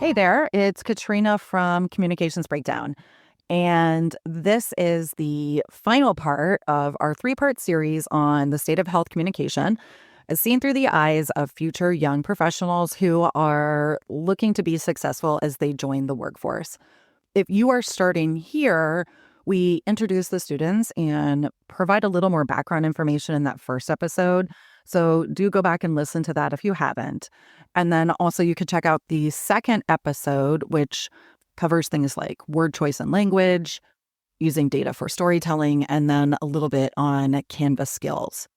Hey there, it's Katrina from Communications Breakdown. And this is the final part of our three-part series on the state of health communication, as seen through the eyes of future young professionals who are looking to be successful as they join the workforce. If you are starting here, we introduce the students and provide a little more background information in that first episode. So do go back and listen to that if you haven't. And then also you could check out the second episode, which covers things like word choice and language, using data for storytelling, and then a little bit on Canva skills.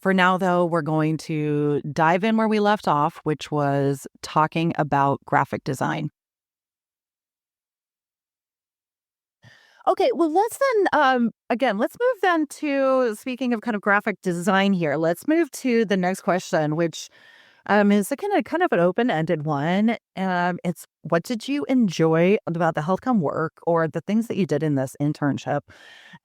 For now, though, we're going to dive in where we left off, which was talking about graphic design. Okay, well, let's then, again, let's move then to, speaking of kind of graphic design here, let's move to the next question, which is a kind of an open-ended one. It's what did you enjoy about the HealthCom work or the things that you did in this internship?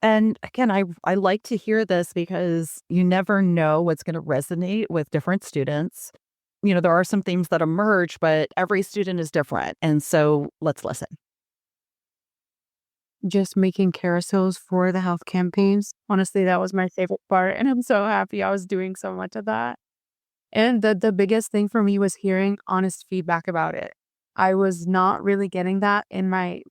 And again, I like to hear this because you never know what's going to resonate with different students. You know, there are some themes that emerge, but every student is different. And so let's listen. Just making carousels for the health campaigns. Honestly, that was my favorite part, and I'm so happy I was doing so much of that. And the biggest thing for me was hearing honest feedback about it. I was not really getting that in my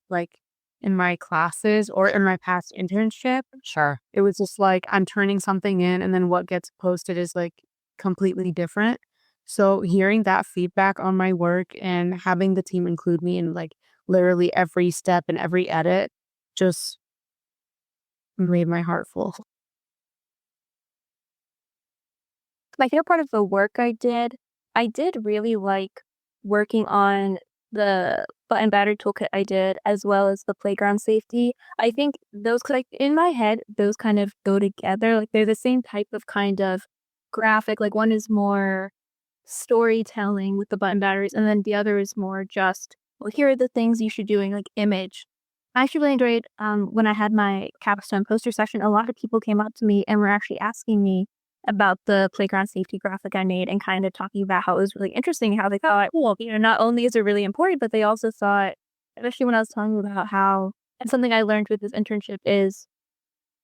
classes or in my past internship. Sure. It was just like I'm turning something in and then what gets posted is like completely different. So hearing that feedback on my work and having the team include me in like literally every step and every edit just made my heart full. My favorite part of the work I did really like working on the button battery toolkit I did, as well as the playground safety. I think those, 'cause, like, in my head, those kind of go together. Like, they're the same type of kind of graphic. Like, one is more storytelling with the button batteries, and then the other is more just, well, here are the things you should doing, like image. I actually really enjoyed when I had my capstone poster session. A lot of people came up to me and were actually asking me about the playground safety graphic I made and kind of talking about how it was really interesting, how they thought, well, not only is it really important, but they also thought, especially when I was talking about how, and something I learned with this internship is,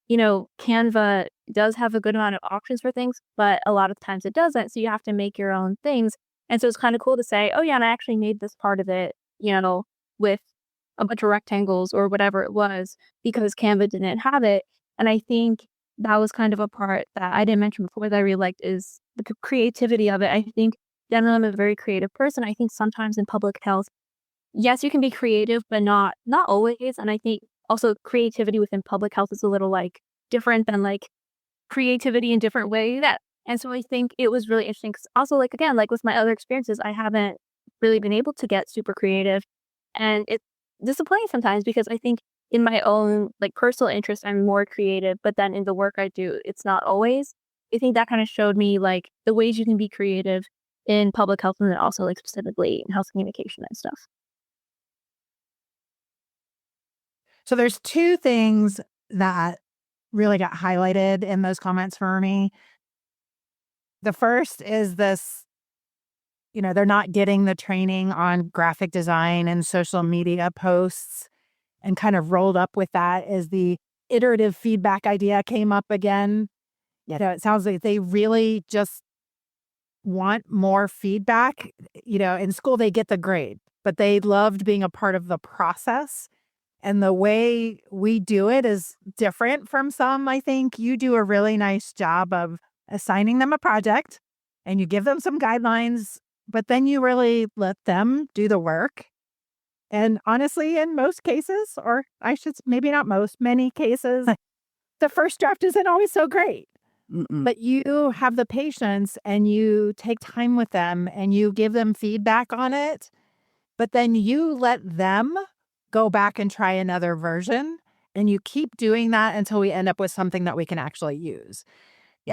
Canva does have a good amount of options for things, but a lot of times it doesn't. So you have to make your own things. And so it's kind of cool to say, oh, yeah, and I actually made this part of it, with a bunch of rectangles or whatever it was because Canva didn't have it. And I think that was kind of a part that I didn't mention before that I really liked is the creativity of it. I think generally I'm a very creative person. I think sometimes in public health, yes, you can be creative, but not always. And I think also creativity within public health is a little like different than like creativity in different ways. And so I think it was really interesting because also like again, like with my other experiences, I haven't really been able to get super creative. And it's disappointing sometimes because I think in my own like personal interest, I'm more creative, but then in the work I do, it's not always. I think that kind of showed me like the ways you can be creative in public health and then also like specifically in health communication and stuff. So there's two things that really got highlighted in those comments for me. The first is this, they're not getting the training on graphic design and social media posts, and kind of rolled up with that as the iterative feedback idea came up again. It sounds like they really just want more feedback. In school they get the grade, but they loved being a part of the process. And the way we do it is different from some. I think you do a really nice job of assigning them a project and you give them some guidelines, but then you really let them do the work. And honestly, in most cases, or I should maybe not most, many cases, the first draft isn't always so great. Mm-mm. But you have the patience and you take time with them and you give them feedback on it. But then you let them go back and try another version. And you keep doing that until we end up with something that we can actually use.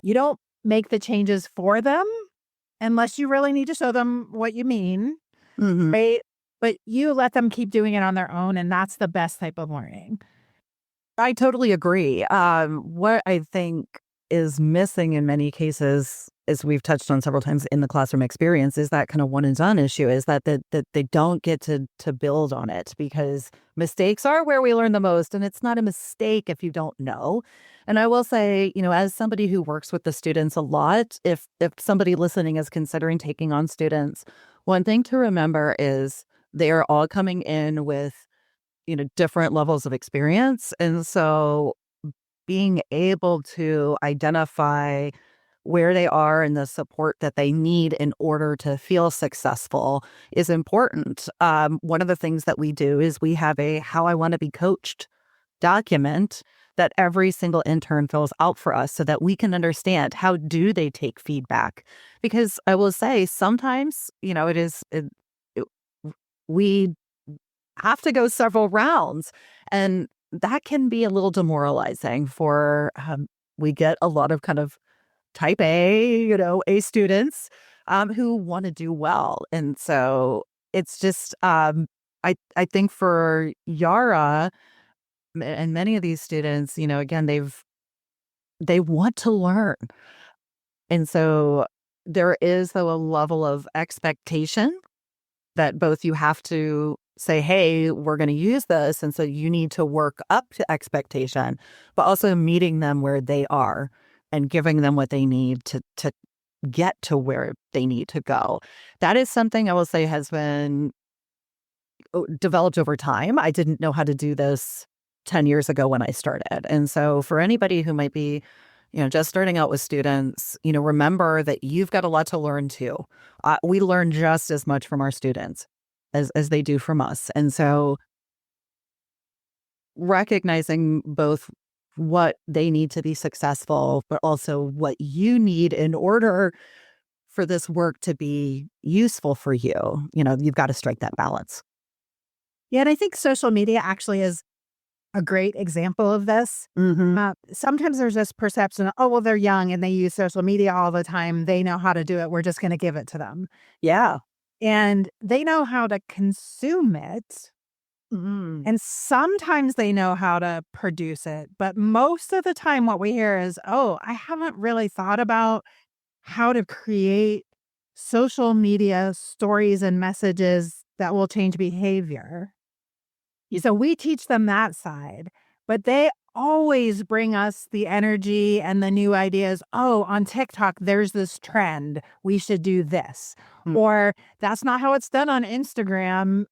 You don't make the changes for them unless you really need to show them what you mean. Mm-hmm. Right? But you let them keep doing it on their own. And that's the best type of learning. I totally agree. What I think is missing in many cases, as we've touched on several times in the classroom experience, is that kind of one and done issue, is that they don't get to build on it, because mistakes are where we learn the most. And it's not a mistake if you don't know. And I will say, as somebody who works with the students a lot, if somebody listening is considering taking on students, one thing to remember is they are all coming in with, different levels of experience. And so being able to identify where they are and the support that they need in order to feel successful is important. One of the things that we do is we have a How I Want to Be Coached document that every single intern fills out for us, so that we can understand how do they take feedback. Because I will say sometimes, we have to go several rounds, and that can be a little demoralizing for, we get a lot of kind of type A, A students who want to do well. And so it's just, I think for Yara and many of these students, again, they want to learn. And so there is, though, a level of expectation that both you have to say, hey, we're going to use this. And so you need to work up to expectation, but also meeting them where they are and giving them what they need to get to where they need to go. That is something I will say has been developed over time. I didn't know how to do this 10 years ago when I started. And so for anybody who might be, just starting out with students, remember that you've got a lot to learn too. We learn just as much from our students as they do from us. And so recognizing both what they need to be successful, but also what you need in order for this work to be useful for you, you've got to strike that balance. Yeah, and I think social media actually is a great example of this. Sometimes there's this perception, oh, well, they're young and they use social media all the time. They know how to do it. We're just going to give it to them. Yeah. And they know how to consume it. And sometimes they know how to produce it. But most of the time, what we hear is, oh, I haven't really thought about how to create social media stories and messages that will change behavior. So we teach them that side, but they always bring us the energy and the new ideas. Oh, on TikTok, there's this trend. We should do this. Or that's not how it's done on Instagram.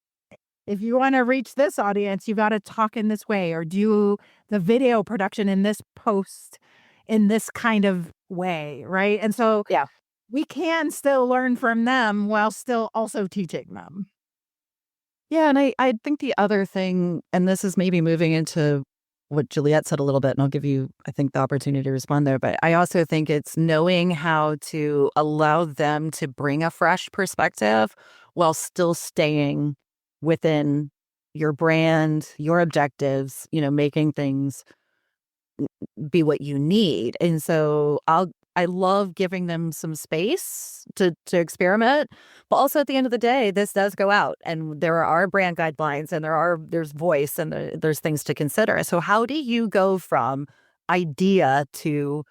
If you want to reach this audience, you got to talk in this way or do the video production in this post in this kind of way, right? And so we can still learn from them while still also teaching them. Yeah, and I think the other thing, and this is maybe moving into what Juliet said a little bit, and I'll give you, I think, the opportunity to respond there, but I also think it's knowing how to allow them to bring a fresh perspective while still staying within your brand, your objectives, making things be what you need. And so I love giving them some space to experiment, but also at the end of the day, this does go out, and there are brand guidelines, and there's voice, and there's things to consider. So how do you go from idea to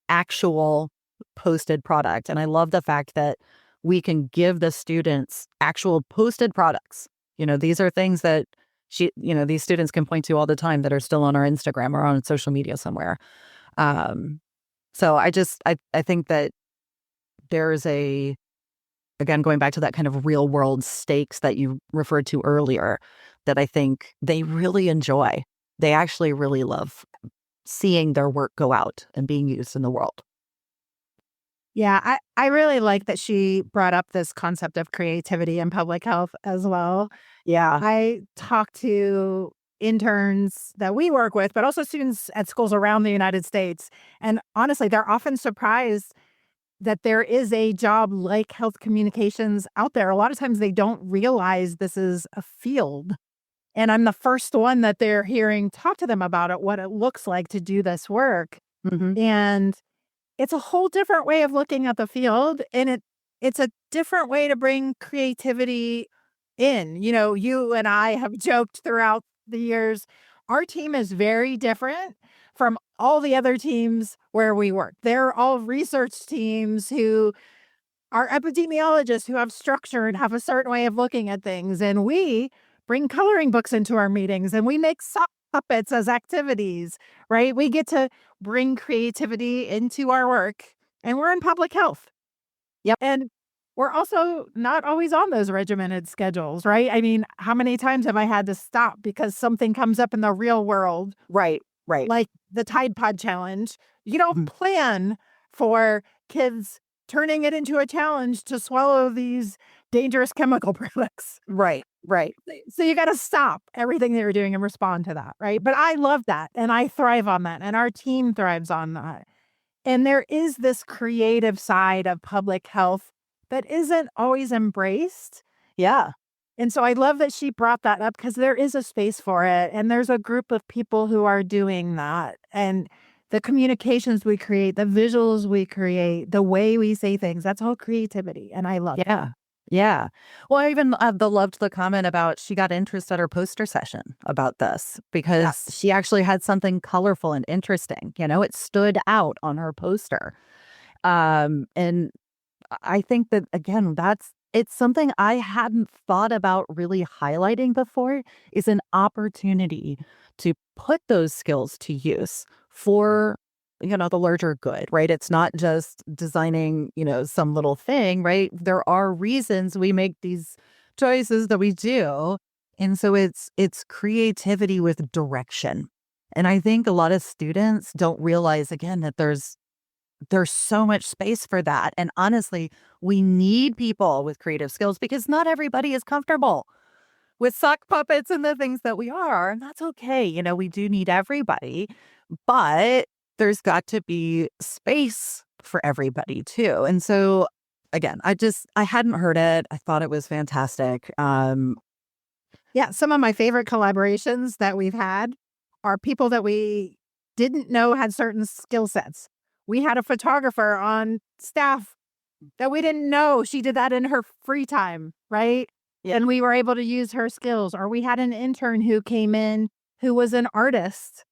actual posted product? And I love the fact that we can give the students actual posted products. These are things that these students can point to all the time that are still on our Instagram or on social media somewhere. So I think that there's again, going back to that kind of real world stakes that you referred to earlier, that I think they really enjoy. They actually really love seeing their work go out and being used in the world. Yeah, I really like that she brought up this concept of creativity in public health as well. Yeah. I talk to interns that we work with, but also students at schools around the United States. And honestly, they're often surprised that there is a job like health communications out there. A lot of times they don't realize this is a field. And I'm the first one that they're hearing talk to them about it, what it looks like to do this work. And it's a whole different way of looking at the field. And it's a different way to bring creativity in. You and I have joked throughout the years, our team is very different from all the other teams where we work. They're all research teams who are epidemiologists who have structure and have a certain way of looking at things. And we bring coloring books into our meetings and we make sock puppets as activities, right? We get to bring creativity into our work, and we're in public health. Yep. And we're also not always on those regimented schedules, right? I mean, how many times have I had to stop because something comes up in the real world, Right. like the Tide Pod challenge? You don't plan for kids turning it into a challenge to swallow these dangerous chemical products. Right. So you got to stop everything that you're doing and respond to that, right? But I love that and I thrive on that and our team thrives on that. And there is this creative side of public health that isn't always embraced. Yeah. And so I love that she brought that up because there is a space for it. And there's a group of people who are doing that. And the communications we create, the visuals we create, the way we say things, that's all creativity. And I love it. Yeah. Well, I even loved the comment about she got interest at her poster session about this because she actually had something colorful and interesting. It stood out on her poster. And I think that, again, it's something I hadn't thought about really highlighting before, is an opportunity to put those skills to use for the larger good, right? It's not just designing, some little thing, right? There are reasons we make these choices that we do. And so it's creativity with direction. And I think a lot of students don't realize, again, that there's so much space for that. And honestly, we need people with creative skills because not everybody is comfortable with sock puppets and the things that we are. And that's okay. We do need everybody, but there's got to be space for everybody too. And so again, I hadn't heard it. I thought it was fantastic. Yeah, some of my favorite collaborations that we've had are people that we didn't know had certain skill sets. We had a photographer on staff that we didn't know she did that in her free time, right? Yeah. And we were able to use her skills. Or we had an intern who came in who was an artist.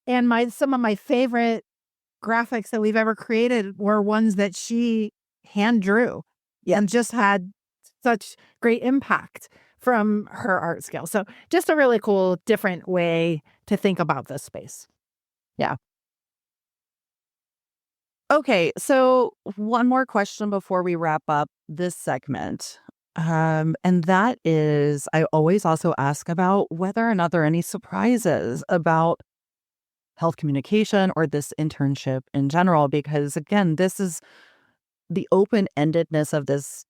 And some of my favorite graphics that we've ever created were ones that she hand drew and just had such great impact from her art skill. So just a really cool, different way to think about this space. Yeah. Okay, so one more question before we wrap up this segment. And that is, I always also ask about whether or not there are any surprises about health communication or this internship in general, because again, this is the open-endedness of this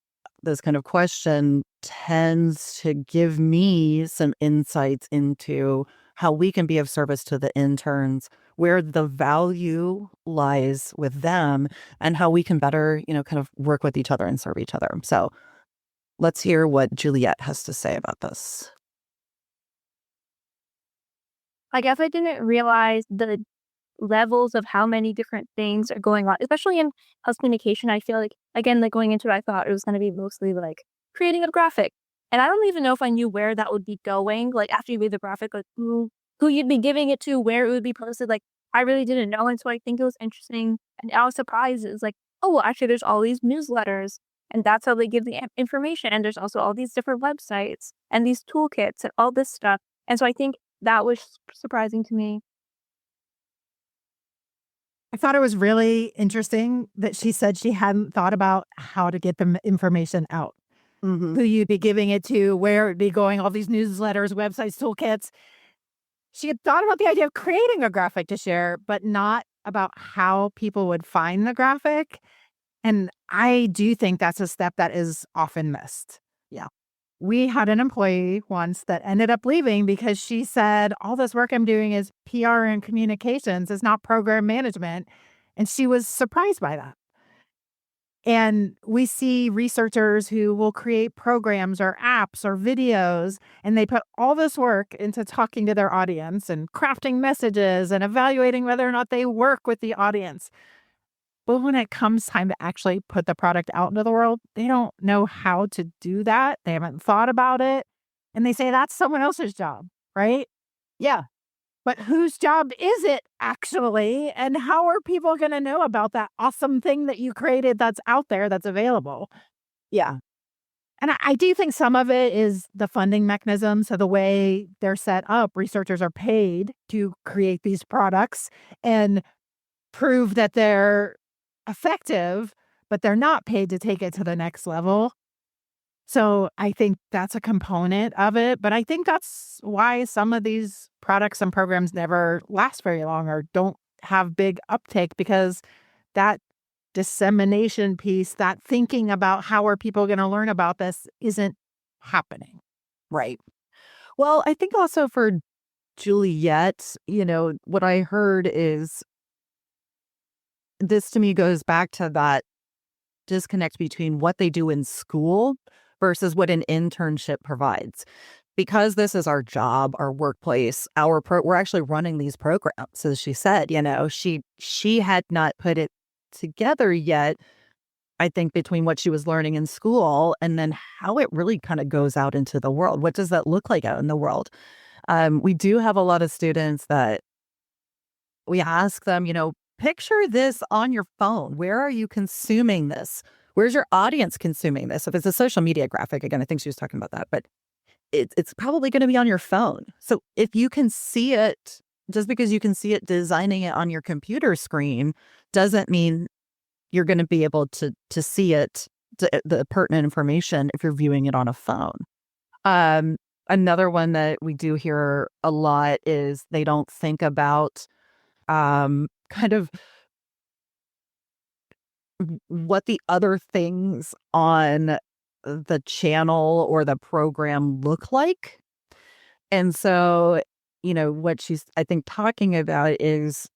kind of question tends to give me some insights into how we can be of service to the interns, where the value lies with them, and how we can better, kind of work with each other and serve each other. So let's hear what Juliet has to say about this. I guess I didn't realize the levels of how many different things are going on, especially in health communication. I feel like, again, like going into it, I thought it was going to be mostly like creating a graphic. And I don't even know if I knew where that would be going. Like after you made the graphic, like who you'd be giving it to, where it would be posted. Like I really didn't know. And so I think it was interesting. And I was surprised. It's like, oh, well, actually, there's all these newsletters. And that's how they give the information. And there's also all these different websites and these toolkits and all this stuff. And so I think that was surprising to me. I thought it was really interesting that she said she hadn't thought about how to get the information out, who you'd be giving it to, where it'd be going, all these newsletters, websites, toolkits. She had thought about the idea of creating a graphic to share, but not about how people would find the graphic. And I do think that's a step that is often missed. Yeah. We had an employee once that ended up leaving because she said, all this work I'm doing is PR and communications, it's not program management. And she was surprised by that. And we see researchers who will create programs or apps or videos, and they put all this work into talking to their audience and crafting messages and evaluating whether or not they work with the audience. But when it comes time to actually put the product out into the world, they don't know how to do that. They haven't thought about it. And they say that's someone else's job, right? Yeah. but whose job is it actually? And how are people going to know about that awesome thing that you created that's out there that's available? Yeah. And I do think some of it is the funding mechanism. So the way they're set up, researchers are paid to create these products and prove that they're effective, but they're not paid to take it to the next level. So I think that's a component of it. But I think that's why some of these products and programs never last very long or don't have big uptake, because that dissemination piece, that thinking about how are people going to learn about this isn't happening. Right. Well, I think also for Juliet, what I heard is this to me goes back to that disconnect between what they do in school versus what an internship provides. Because this is our job, our workplace, we're actually running these programs. As she said, she had not put it together yet, I think, between what she was learning in school and then how it really kind of goes out into the world. What does that look like out in the world? We do have a lot of students that we ask them, picture this on your phone. Where are you consuming this? Where's your audience consuming this? If it's a social media graphic, again, I think she was talking about that, but it's probably going to be on your phone. So if you can see it, just because you can see it designing it on your computer screen doesn't mean you're going to be able to see it, the pertinent information, if you're viewing it on a phone. Another one that we do hear a lot is they don't think about kind of what the other things on the channel or the program look like. And so, what she's, I think, talking about is,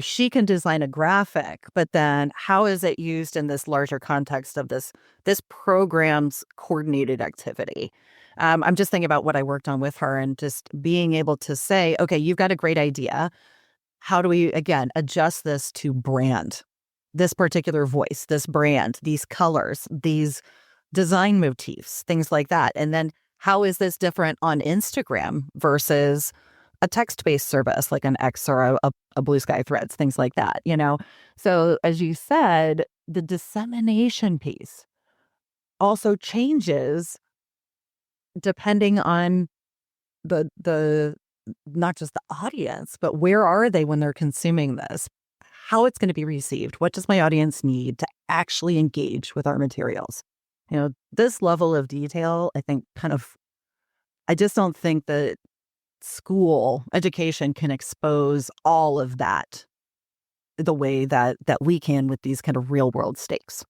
she can design a graphic, but then how is it used in this larger context of this program's coordinated activity? I'm just thinking about what I worked on with her and just being able to say, okay, you've got a great idea. How do we, again, adjust this to brand, this particular voice, this brand, these colors, these design motifs, things like that? And then how is this different on Instagram versus a text-based service like an X or a Blue Sky Threads, things like that, So as you said, the dissemination piece also changes depending on the not just the audience, but where are they when they're consuming this, how it's going to be received, what does my audience need to actually engage with our materials. This level of detail, I think, I just don't think that school education can expose all of that the way that we can with these kind of real world stakes.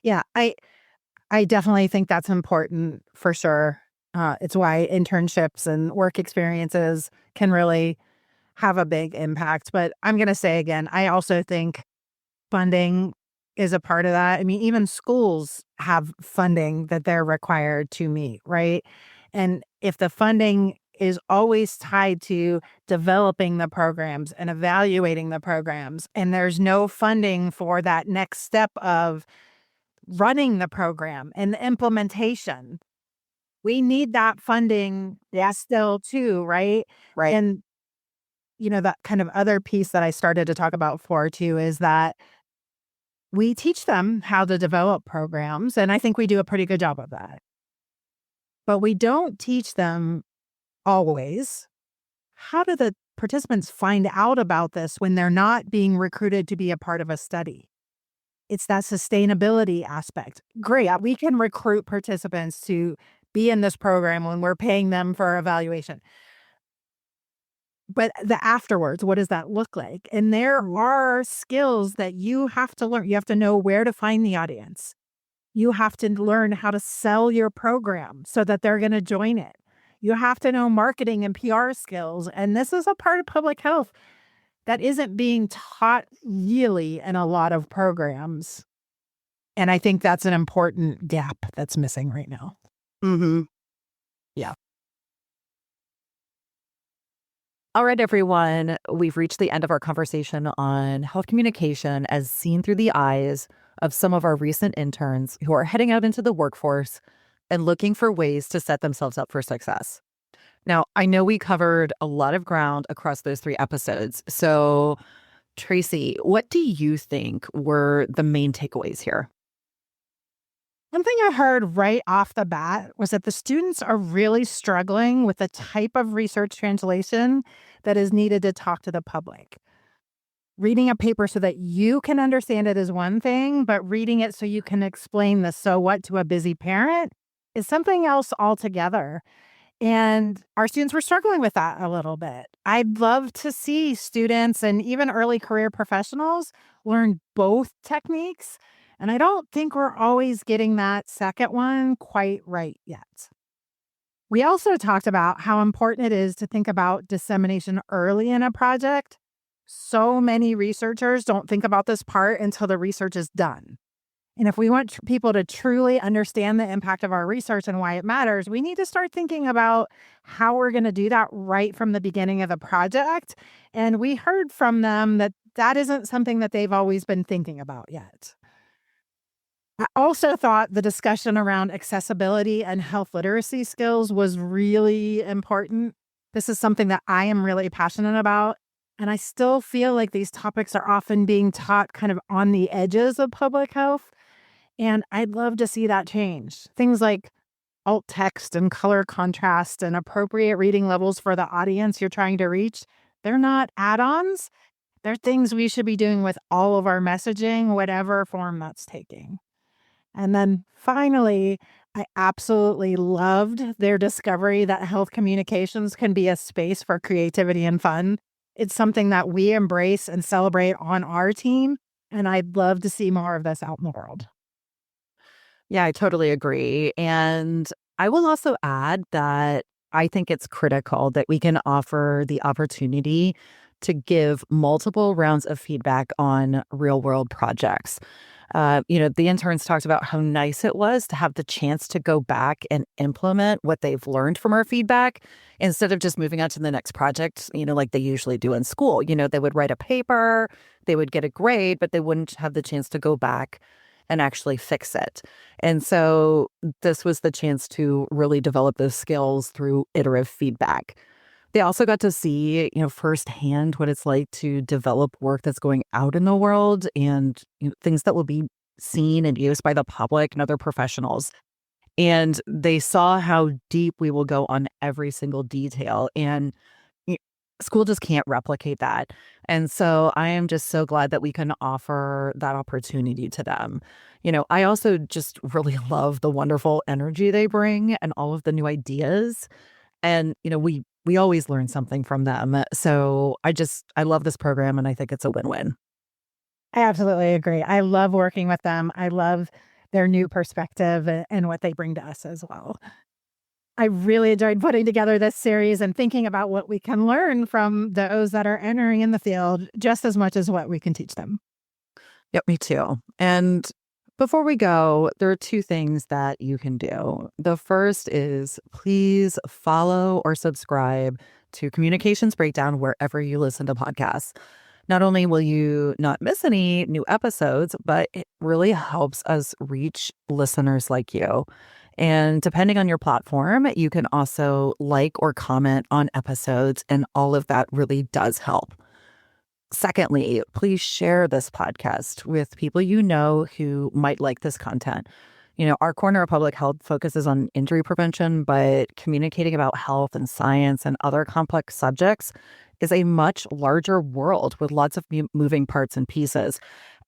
Yeah, I definitely think that's important for sure. It's why internships and work experiences can really have a big impact. But I'm going to say again, I also think funding is a part of that. I mean, even schools have funding that they're required to meet, right? And if the funding is always tied to developing the programs and evaluating the programs, and there's no funding for that next step of running the program and the implementation, we need that funding still too, right? Right. And, that kind of other piece that I started to talk about before too is that we teach them how to develop programs, and I think we do a pretty good job of that. But we don't teach them always how do the participants find out about this when they're not being recruited to be a part of a study. It's that sustainability aspect. Great, we can recruit participants to be in this program when we're paying them for evaluation. But the afterwards, what does that look like? And there are skills that you have to learn. You have to know where to find the audience. You have to learn how to sell your program so that they're going to join it. You have to know marketing and PR skills. And this is a part of public health that isn't being taught really in a lot of programs. And I think that's an important gap that's missing right now. Mm-hmm. Yeah. All right, everyone. We've reached the end of our conversation on health communication as seen through the eyes of some of our recent interns who are heading out into the workforce and looking for ways to set themselves up for success. Now, I know we covered a lot of ground across those 3 episodes. So, Tracy, what do you think were the main takeaways here? Something I heard right off the bat was that the students are really struggling with the type of research translation that is needed to talk to the public. Reading a paper so that you can understand it is one thing, but reading it so you can explain the so what to a busy parent is something else altogether. And our students were struggling with that a little bit. I'd love to see students and even early career professionals learn both techniques. And I don't think we're always getting that second one quite right yet. We also talked about how important it is to think about dissemination early in a project. So many researchers don't think about this part until the research is done. And if we want people to truly understand the impact of our research and why it matters, we need to start thinking about how we're going to do that right from the beginning of the project. And we heard from them that that isn't something that they've always been thinking about yet. I also thought the discussion around accessibility and health literacy skills was really important. This is something that I am really passionate about. And I still feel like these topics are often being taught kind of on the edges of public health. And I'd love to see that change. Things like alt text and color contrast and appropriate reading levels for the audience you're trying to reach, they're not add ons. They're things we should be doing with all of our messaging, whatever form that's taking. And then finally, I absolutely loved their discovery that health communications can be a space for creativity and fun. It's something that we embrace and celebrate on our team. And I'd love to see more of this out in the world. Yeah, I totally agree. And I will also add that I think it's critical that we can offer the opportunity to give multiple rounds of feedback on real world projects. The interns talked about how nice it was to have the chance to go back and implement what they've learned from our feedback instead of just moving on to the next project, like they usually do in school. They would write a paper, they would get a grade, but they wouldn't have the chance to go back and actually fix it. And so this was the chance to really develop those skills through iterative feedback. They also got to see, firsthand what it's like to develop work that's going out in the world and things that will be seen and used by the public and other professionals. And they saw how deep we will go on every single detail. And y- school just can't replicate that. And so I am just so glad that we can offer that opportunity to them. I also just really love the wonderful energy they bring and all of the new ideas. And, we always learn something from them. So I love this program and I think it's a win-win. I absolutely agree. I love working with them. I love their new perspective and what they bring to us as well. I really enjoyed putting together this series and thinking about what we can learn from those that are entering in the field just as much as what we can teach them. Yep, me too. And before we go, there are 2 things that you can do. The first is please follow or subscribe to Communications Breakdown wherever you listen to podcasts. Not only will you not miss any new episodes, but it really helps us reach listeners like you. And depending on your platform, you can also like or comment on episodes, and all of that really does help. Secondly, please share this podcast with people you know who might like this content. Our corner of public health focuses on injury prevention, but communicating about health and science and other complex subjects is a much larger world with lots of moving parts and pieces.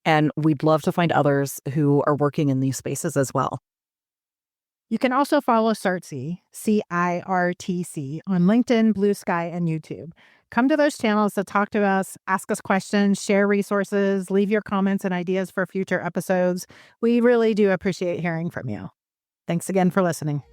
And we'd love to find others who are working in these spaces as well. You can also follow CIRTC, CIRTC, on LinkedIn, Blue Sky, and YouTube. Come to those channels to talk to us, ask us questions, share resources, leave your comments and ideas for future episodes. We really do appreciate hearing from you. Thanks again for listening.